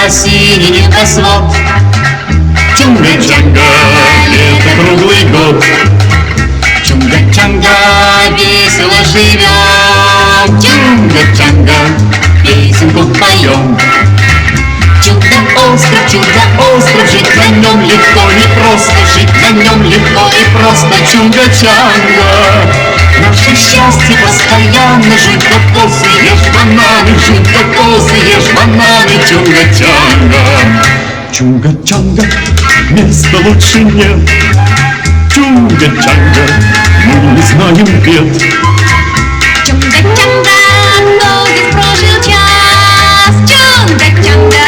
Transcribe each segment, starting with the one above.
синий небосвод. Чунга-чанга, лето круглый год. Чунга-чанга, весело живем. Чунга-чанга, песенку поем. Чудо-остров, жить на нем легко и просто. Жить на нем легко и просто. Чунга-чанга, наше счастье постоянно. Жить кокосы, ешь бананы. Жить кокосы, ешь бананы. Чунга-чанга. Чунга-чанга, места лучше нет. Чунга-чанга, мы не знаем бед. Чунга-чанга, кто здесь прожил час? Чунга-чанга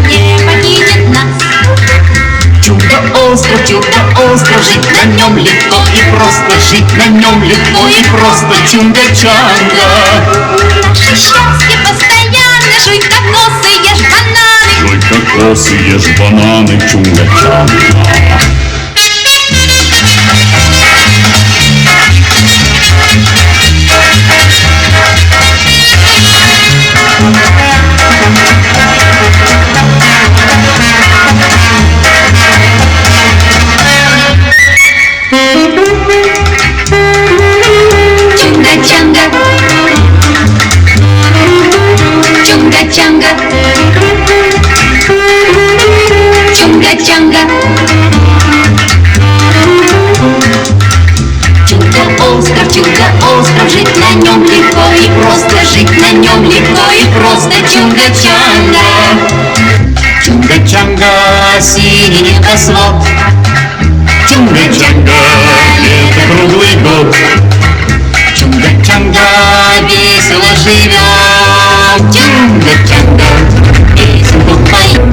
не покинет нас. Чудо-остров, жить на нем легко и просто. Жить на нем легко и просто. Чунга-чанга, наше счастье постоянно. Жуй кокосы, ешь бананы. жуй кокосы, ешь бананы. Чунга-чанга. Чунга-чанга, чунга-чанга, чунга-чанга. Чудо-остров, жить на нем легко и просто. Жить на нем легко и просто. Чунга-чанга. Чунга-чанга, синий небосвод. Чунга-чанга, лето круглый год. Чунга-чанга, весело живем. Чунга-чанга, песенку поем.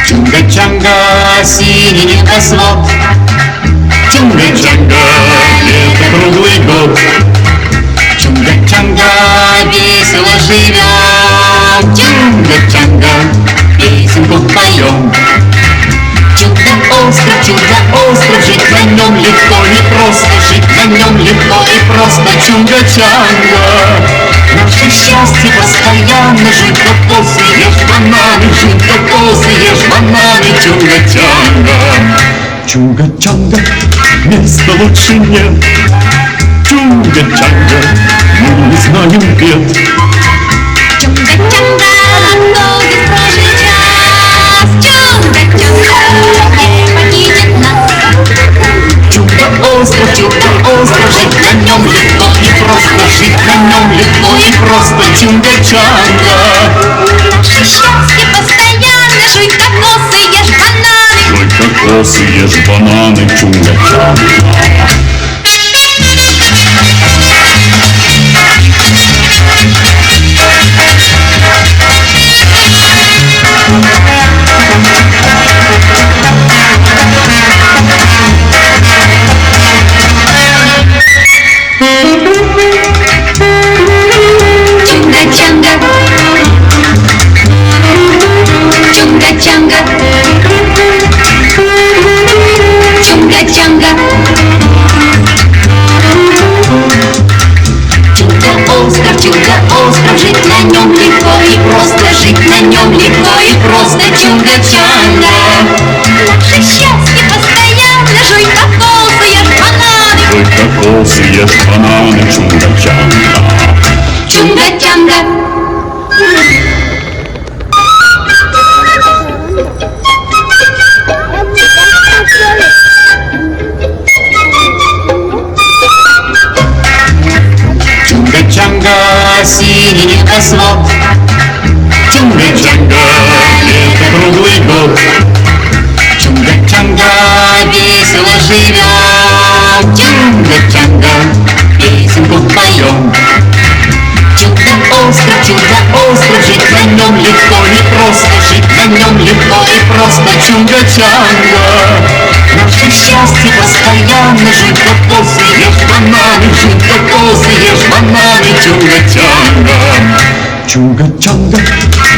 Чунга-чанга, синий небосвод. Чунга-чанга, лето круглый год. Чунга-чанга, весело живем. Чунга-чанга, песенку поем. Чудо-остров, жить на нем легко и просто. Жить на нем легко и просто. Чунга-чанга, наше счастье постоянно. Жуй кокосы, ешь бананы. Жуй кокосы, ешь бананы. Чунга-чанга. Чунга-чанга, места лучше нет. Чунга-чанга, мы не знаем бед. Чунга-чанга, кто здесь прожил час? Чунга-чанга не покинет нас. Чудо-остров, жить на нем легко и просто. Жить на нем легко и просто. Чунга-чанга, наше счастье постоянно. Жуй кокосы, ешь бананы. жуй кокосы, ешь бананы. Чунга-чанга. Чунга-чанга, чунга-чанга. Чудо-остров, жить на нем легко и просто, жить на нем легко и просто. Чунга-чанга, наше счастье постоянно. Жуй кокосы, ешь бананы. Жуй кокосы, ешь бананы. Чунга-чанга, чунга-чанга. Чунга-чанга, синий небосвод. Чунга-чанга, лето круглый год. Чунга-чанга, весело живем. Чунга-чанга, песенку поем. Чудо-остров, жить на нем легко и просто, жить на нем легко и просто. Чунга-чанга, наше счастье постоянно. Жуй кокосы, ешь бананы. Жуй кокосы, ешь бананы. Чунга-чанга, Чунга-чанга,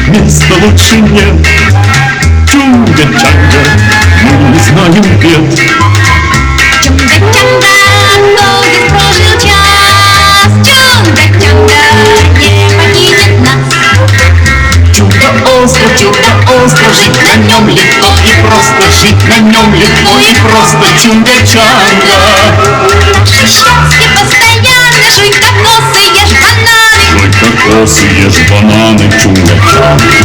места лучше нет. Чунга-чанга, мы не знаем бед. чунга-чанга, кто здесь прожил час? Чунга-чанга, не покинет нас. Чудо-остров, жить на нем легко и просто, жить на нем легко и просто. Чунга-чанга, Наше счастье постоянно. Жуй кокосы, ешь бананы. жуй кокосы, ешь бананы. Чунга-чанга.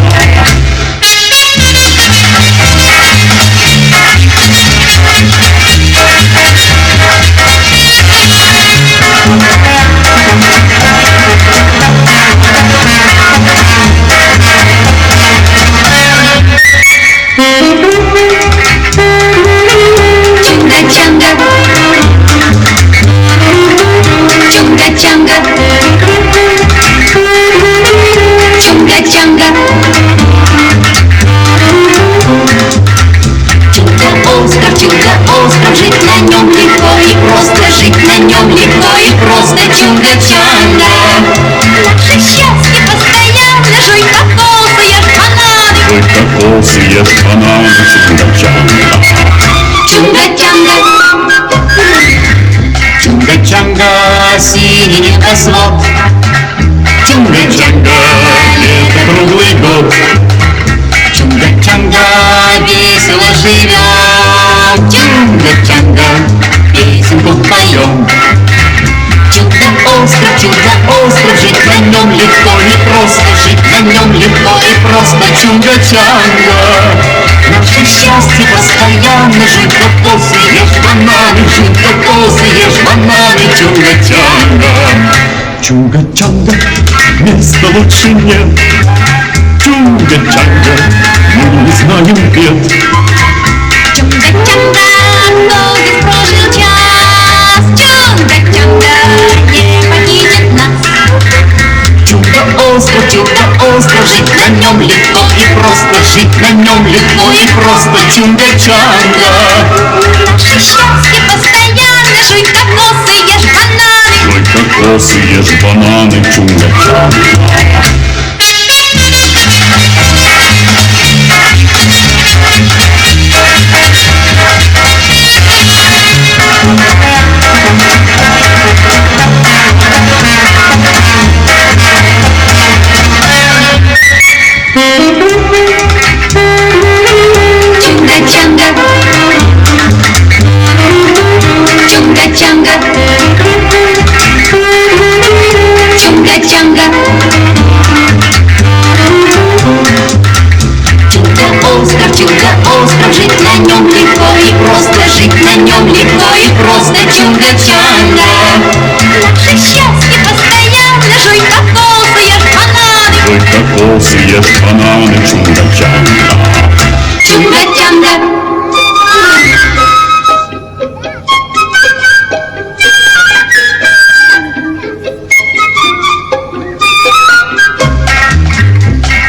Чунга-чанга, чунга-чанга, чунга-чанга. Чудо-остров, жить на нем легко и просто, жить на нем легко и просто. Чунга-чанга, наше счастье постоянно. Жуй кокосы, ешь бананы. Жуй кокосы, ешь бананы. Чунга-чанга. Чунга-чанга, Чунга-чанга, синий небосвод. Чунга-чанга, лето круглый год. чунга-чанга, весело живем. Чунга-чанга, песенку поем. Чудо-остров, жить на нем легко и просто, жить на нем легко и просто. Чунга-чанга, Наше счастье постоянно. Жуй кокосы, ешь бананы. Жуй кокосы, ешь бананы. Чунга-чанга, Чунга-чанга, места лучше нет. Чунга-чанга, мы не знаем бед. чунга-чанга, кто здесь прожил час? Чунга-чанга, не покинет нас. Чудо-остров, жить на нем легко и просто, жить на нем легко и просто. Чунга-чанга, Наше счастье постоянно. Жуй кокосы, ешь бананы. жуй кокосы, ешь бананы. Чунга-чанга. Чунга-чанга, чунга-чанга, чунга-чанга. Чудо-остров, жить на нем легко и просто, жить на нем легко и просто. Чунга-чанга, наше счастье постоянно. Жуй кокосы, ешь бананы. Жуй кокосы, ешь бананы. Чунга-чанга. Чунга-чанга.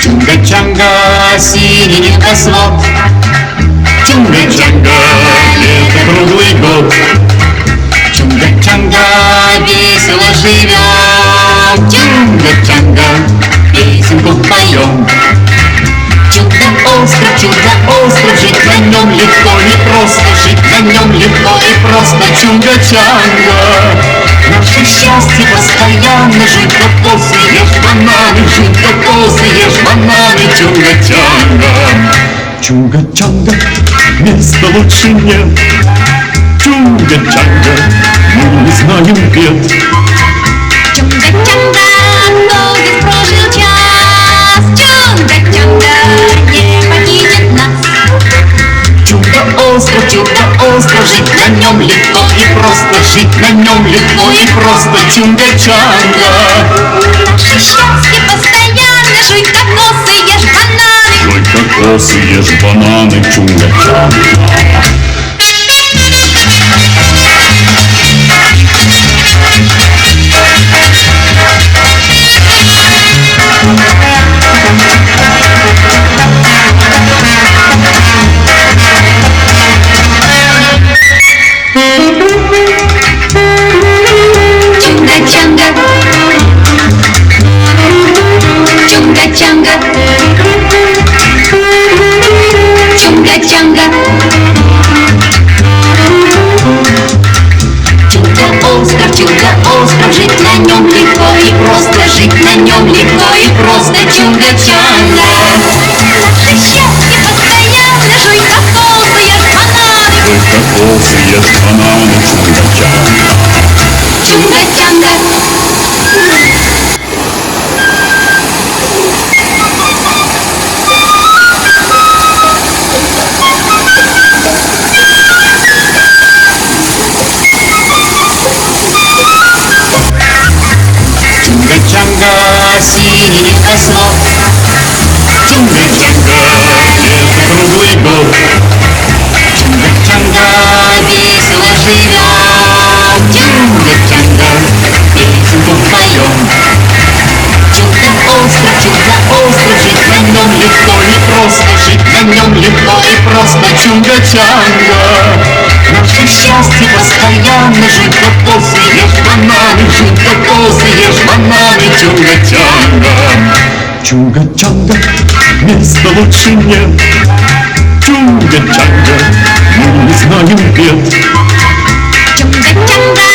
Чунга-чанга, синий небосвод. Чунга-чанга, лето круглый год. Чунга-чанга, весело живем. Чунга-чанга, песенку поем. Чудо-остров, чудо-остров, жить на нем легко и просто, жить на нем легко и просто, чунга-чанга. Наше счастье постоянно, жуй кокосы, ешь бананы, жуй кокосы, ешь бананы, чунга-чанга. Чунга-чанга, места лучше нет. Чунга-чанга, мы не знаем бед. Чунга-чанга, кто здесь прожил час? Чунга-чанга не покинет нас. Чудо-остров, чудо-остров, жить на нем легко и просто, жить на нем легко и просто, чунга-чанга. Наше счастье постоянно, жуй кокосы, ешь бананы. Жуй кокосы, ешь бананы, чунга-чанга. Чунга-чанга, чунга-чанга, чунга-чанга. Чудо-остров, чудо-остров, жить на нем легко и просто, жить на нем легко и просто, чунга-чанга. Наше счастье постоянно, жуй кокосы, ешь бананы. Жуй кокосы, ешь бананы, чунга-чанга. Чунга-чанга. Чунга-чанга, синий небосвод. Чунга-чанга, лето круглый год. Чунга-чанга, Весело живем. чунга-чанга, песенку поем. Чудо-остров, Чудо-остров, жить на нем легко и просто, жить на нем легко и просто, чунга-чанга. Наше счастье постоянно, жуй кокосы, ешь бананы, жуй кокосы, ешь бананы, чунга-чанга. Чунга-чанга, места лучше нет. Чунга-чанга, мы не знаем бед. Чунга-чанга,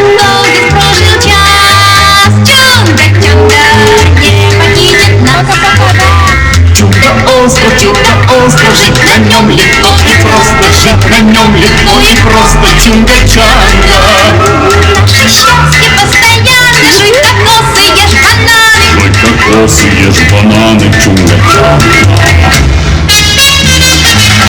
кто здесь прожил час? Чунга-чанга не покинет нас. Чудо-остров, чудо-остров, жить на нем легко и просто, жить на нем легко и просто, чунга-чанга. Наше счастье постоянно, жуй кокосы, ешь бананы. Жуй кокосы, ешь бананы, чунга-чанга.